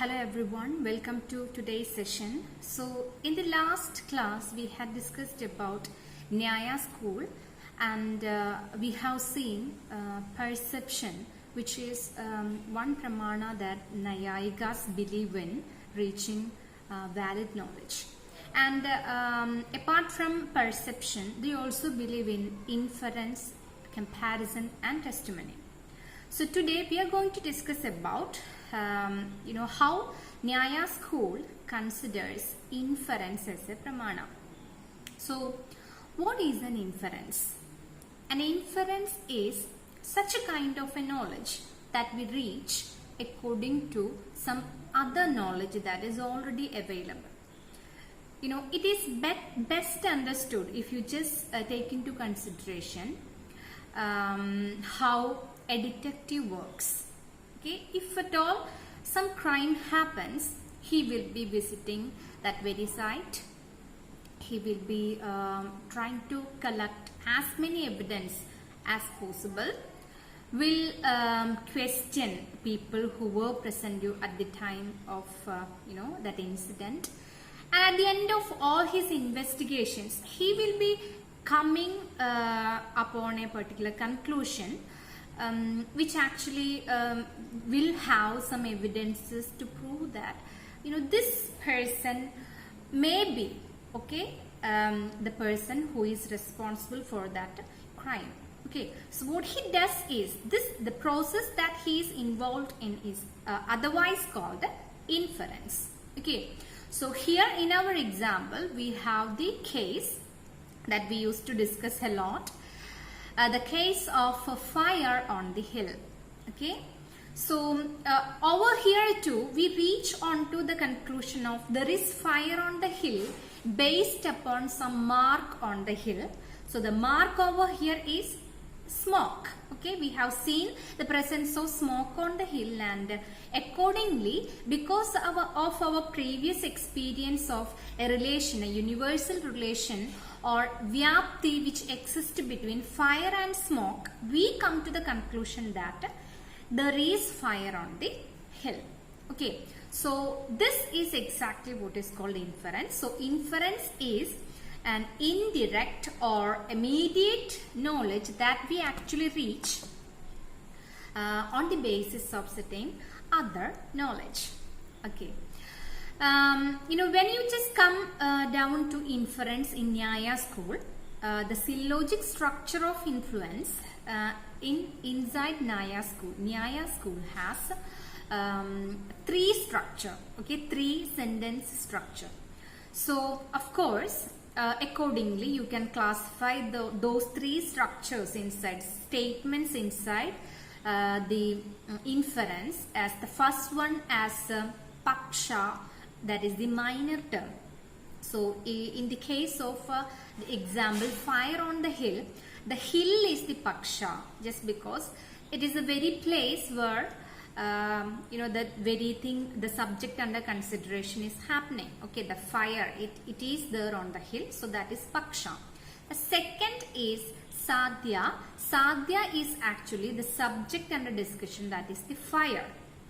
Hello everyone, welcome to today's session. So in the last class we had discussed about Nyaya School and we have seen perception, which is one pramana that Naiyayikas believe in reaching valid knowledge. And apart from perception, they also believe in inference, comparison and testimony. So today we are going to discuss about how Nyaya School considers inference as a pramana. So what is an inference? An inference is such a kind of a knowledge that we reach according to some other knowledge that is already available. It is best understood if you just take into consideration how a detective works. Okay, if at all some crime happens, he will be visiting that very site. He will be trying to collect as many evidence as possible. Will question people who were present at the time of that incident. And at the end of all his investigations, he will be coming upon a particular conclusion, which actually will have some evidences to prove that this person may be the person who is responsible for that crime. Okay, so what he does is the process that he is involved in is otherwise called inference. Okay, so here in our example we have the case that we used to discuss a lot. The case of a fire on the hill. Okay, so over here too we reach on to the conclusion of there is fire on the hill based upon some mark on the hill. So the mark over here is smoke. Okay, we have seen the presence of smoke on the hill, and accordingly, because of our previous experience of a relation, a universal relation or vyapti which exists between fire and smoke, we come to the conclusion that there is fire on the hill. Okay, so this is exactly what is called inference. So inference is an indirect or immediate knowledge that we actually reach on the basis of certain other knowledge. Okay. When you just come down to inference in Nyaya School, the syllogic structure of influence inside Nyaya School has three structure, three sentence structure. So of course, accordingly you can classify those three structures inside statements inside the inference as the first one as paksha, that is the minor term. So in the case of the example fire on the hill is the paksha, just because it is the very place where that very thing, the subject under consideration is happening. Okay, the fire, it is there on the hill, so that is paksha. The second is sadhya. Sadhya is actually the subject under discussion, that is the fire.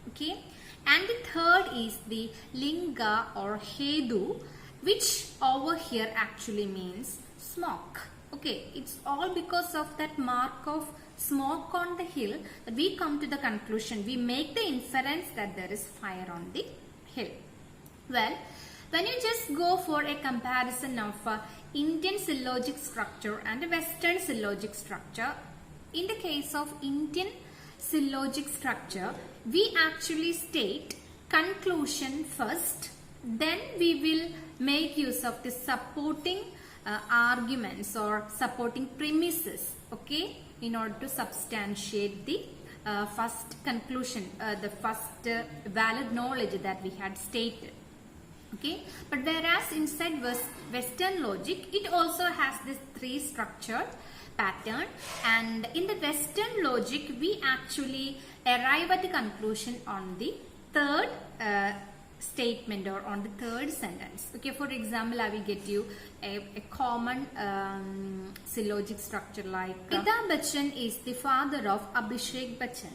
Okay, and the third is the linga or hedu, which over here actually means smoke. Okay, it's all because of that mark of smoke on the hill that we come to the conclusion, we make the inference that there is fire on the hill. Well, when you just go for a comparison of Indian syllogic structure and Western syllogic structure, in the case of Indian syllogic structure, we actually state conclusion first, then we will make use of the supporting arguments or supporting premises, okay, in order to substantiate the first conclusion, the first valid knowledge that we had stated. Okay, but whereas inside Western logic, it also has this three structured pattern, and in the Western logic we actually arrive at the conclusion on the third statement or on the third sentence. Okay, for example, I will get you a common syllogic structure like Amitabh Bachchan is the father of Abhishek Bachchan.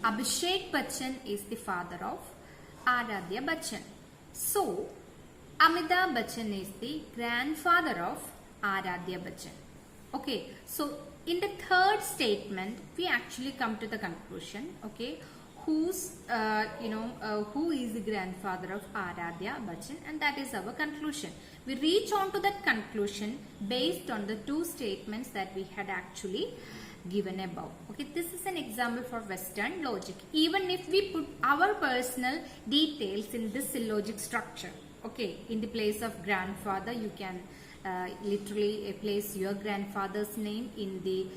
Abhishek Bachchan is the father of Aradhya Bachchan. So, Amitabh Bachchan is the grandfather of Aradhya Bachchan. Okay, so in the third statement, we actually come to the conclusion. Okay, who is the grandfather of Aradhya Bachchan, and that is our conclusion. We reach on to that conclusion based on the two statements that we had actually given above. Okay, this is an example for Western logic. Even if we put our personal details in this syllogic structure, okay, in the place of grandfather, you can literally place your grandfather's name. In the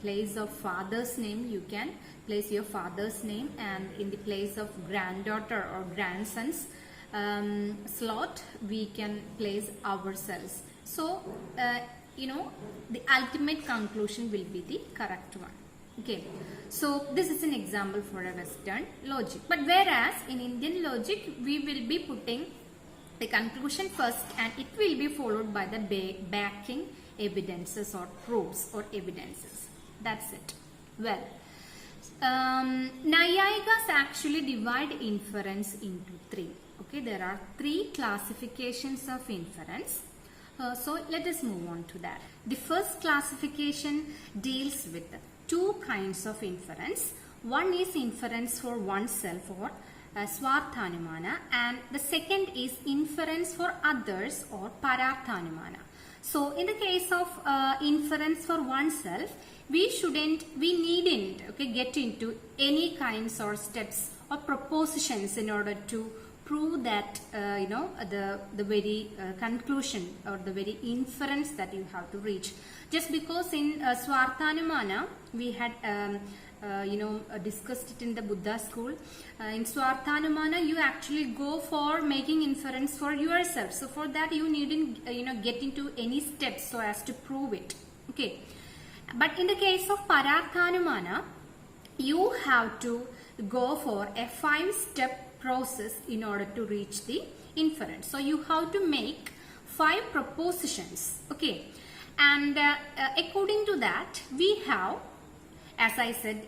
place of father's name, you can place your father's name, and in the place of granddaughter or grandson's slot, we can place ourselves. So the ultimate conclusion will be the correct one. Okay, so this is an example for a Western logic. But whereas in Indian logic, we will be putting the conclusion first, and it will be followed by the backing evidences or proofs or evidences. That's it. Well, Naiyayikas actually divide inference into three. Okay, there are three classifications of inference. So let us move on to that. The first classification deals with two kinds of inference. One is inference for oneself or Swarthanumana, and the second is inference for others or Pararthanumana. So in the case of inference for oneself, we needn't get into any kinds or steps or propositions in order to prove that the very conclusion or the very inference that you have to reach. Just because in Swarthanumana we had discussed it in the Buddha school. In Swarthanumana, you actually go for making inference for yourself. So for that, you needn't get into any steps so as to prove it. Okay, but in the case of Pararthanumana, you have to go for a 5-step process in order to reach the inference. So you have to make 5 propositions. Okay, and according to that, we have, as I said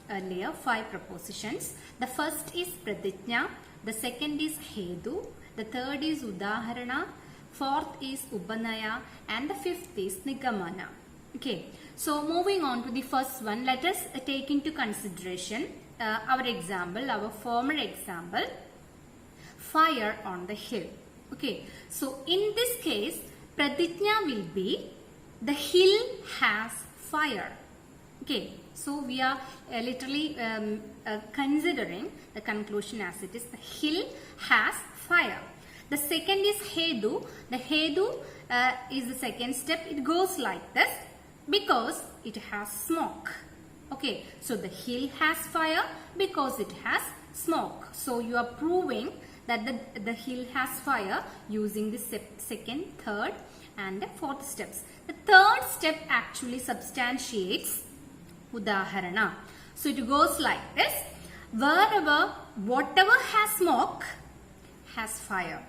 earlier, 5 propositions. The first is Pratijna, the second is Hedu, the third is Udaharana, fourth is Upanaya, and the fifth is Nigamana. Okay, so moving on to the first one, let us take into consideration our example, our former example, fire on the hill. Okay, so in this case, Pratijna will be the hill has fire. Okay, so we are literally considering the conclusion as it is. The hill has fire. The second is Hedu. The Hedu is the second step. It goes like this because it has smoke. Okay, so the hill has fire because it has smoke. So you are proving that the hill has fire using the second, third, and the fourth steps. The third step actually substantiates Udaharana. So it goes like this. Whatever has smoke has fire.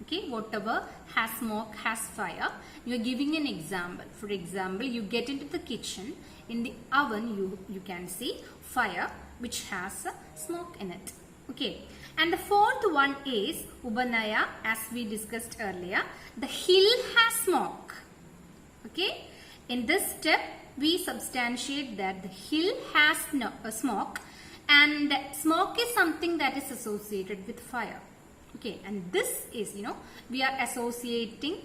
Okay, whatever has smoke has fire. You are giving an example. For example, you get into the kitchen. In the oven, you can see fire which has smoke in it. Okay, and the fourth one is Upanaya, as we discussed earlier. The hill has smoke. Okay, in this step, we substantiate that the hill has smoke, and smoke is something that is associated with fire. Okay, and this is, we are associating,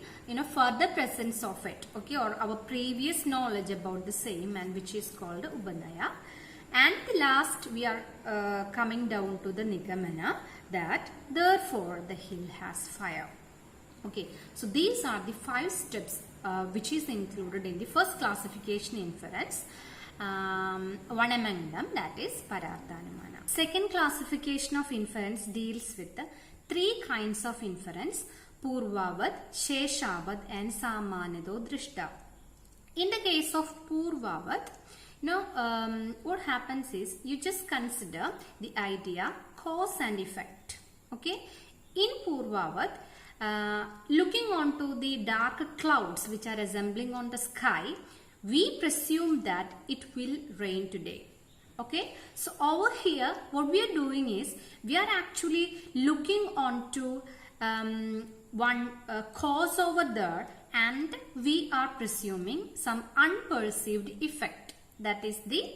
further presence of it, okay, or our previous knowledge about the same, and which is called Upanaya. And the last, we are coming down to the Nigamana, that therefore the hill has fire. Okay, so these are the 5 steps which is included in the first classification inference. One among them, that is Pararthanumana. Second classification of inference deals with the 3 kinds of inference: Purvavad, Sheshavad, and Samanado Drishta. In the case of Purvavad, what happens is you just consider the idea cause and effect. Okay, in Purvavad, looking onto the dark clouds which are assembling on the sky, we presume that it will rain today. Okay, so over here what we are doing is we are actually looking onto one cause over there, and we are presuming some unperceived effect, that is the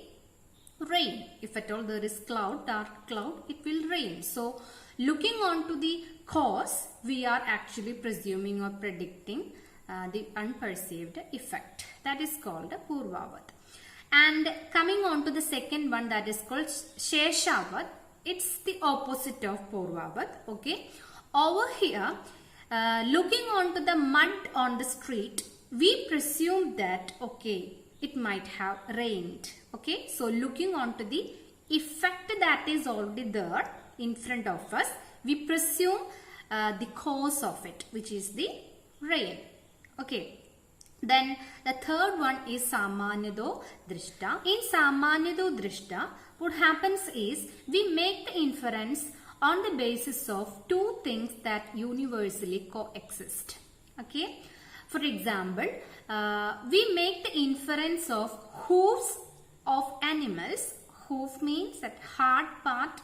rain. If at all there is cloud, dark cloud, it will rain. So looking on to the cause, we are actually presuming or predicting the unperceived effect. That is called Purvavat. And coming on to the second one, that is called Sheshavat. It's the opposite of Purvavat. Okay, over here looking on to the mud on the street, we presume that okay, it might have rained. Okay, so looking on to the effect that is already there in front of us, we presume the cause of it, which is the rain. Okay, then the third one is Samanyado Drishta. In Samanyado Drishta, what happens is we make the inference on the basis of two things that universally coexist. Okay, for example, we make the inference of hooves of animals. Hoof means that hard part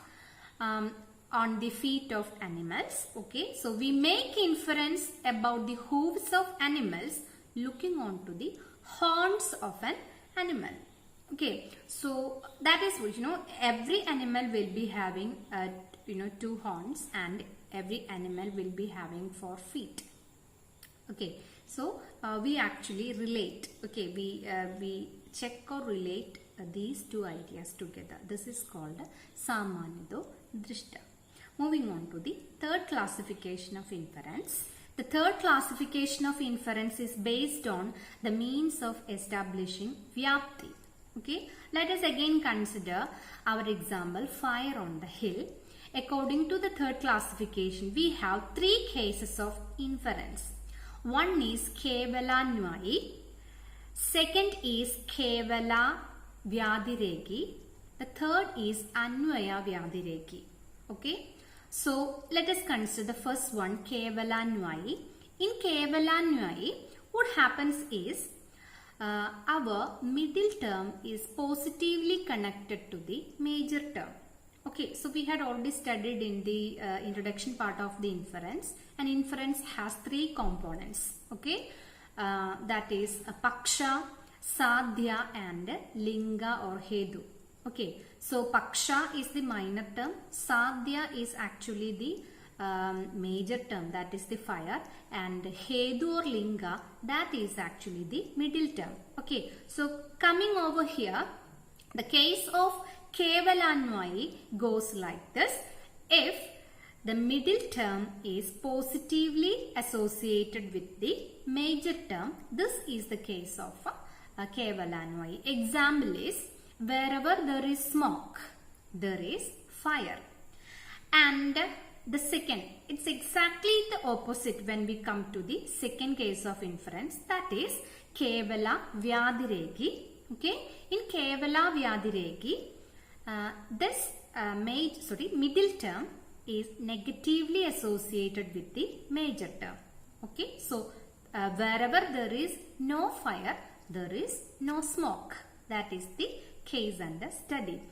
on the feet of animals. Okay, so we make inference about the hooves of animals looking on to the horns of an animal. Okay, so that is what, every animal will be having two horns, and every animal will be having 4 feet. Okay, so we actually relate. Okay, we check or relate these two ideas together. This is called Samanyado Drishta. Moving on to the third classification of inference. The third classification of inference is based on the means of establishing Vyapti. Okay, let us again consider our example, fire on the hill. According to the third classification, we have 3 cases of inference. One is Kevala Nyayi, second is Kevala Vyadireki, the third is Anvaya Vyadireki. Okay, so let us consider the first one, Kevala Nyayi. In Kevala Nyayi, what happens is our middle term is positively connected to the major term. Okay, so we had already studied in the introduction part of the inference, and inference has 3 components. Okay, that is Paksha, Sadhya and Linga or Hedu. Okay, so Paksha is the minor term, Sadhya is actually the major term, that is the fire, and Hedu or Linga, that is actually the middle term. Okay, so coming over here, the case of Kevalanvai goes like this. If the middle term is positively associated with the major term, this is the case of Kevalanvai. Example is, wherever there is smoke, there is fire. And the second, it's exactly the opposite when we come to the second case of inference, that is Kevala Vyadireki. Okay, in Kevala Vyadireki, this middle term is negatively associated with the major term. Okay, so wherever there is no fire, there is no smoke. That is the case under study.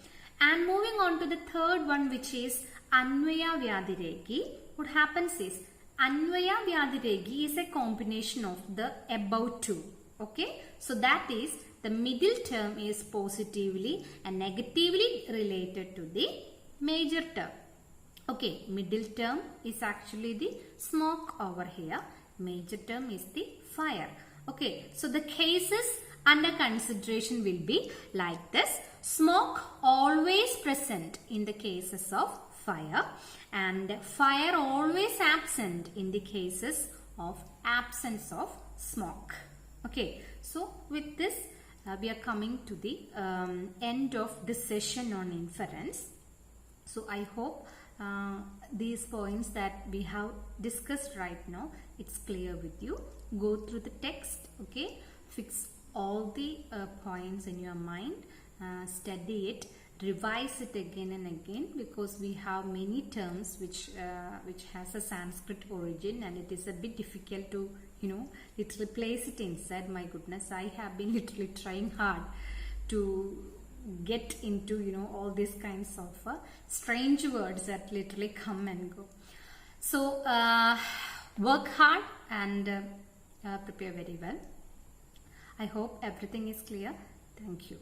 And moving on to the third one, which is Anvaya Vyadireki. What happens is, Anvaya Vyadireki is a combination of the above two. Okay, so that is, the middle term is positively and negatively related to the major term. Okay, middle term is actually the smoke over here. Major term is the fire. Okay, so the cases under consideration will be like this. Smoke always present in the cases of fire, and fire always absent in the cases of absence of smoke. Okay, so with this we are coming to the end of this session on inference. So I hope these points that we have discussed right now, it's clear with you. Go through the text, okay, fix all the points in your mind, study it, revise it again and again, because we have many terms which has a Sanskrit origin, and it is a bit difficult to literally place it inside. My goodness, I have been literally trying hard to get into, you know, all these kinds of strange words that literally come and go. So work hard and prepare very well. I hope everything is clear. Thank you.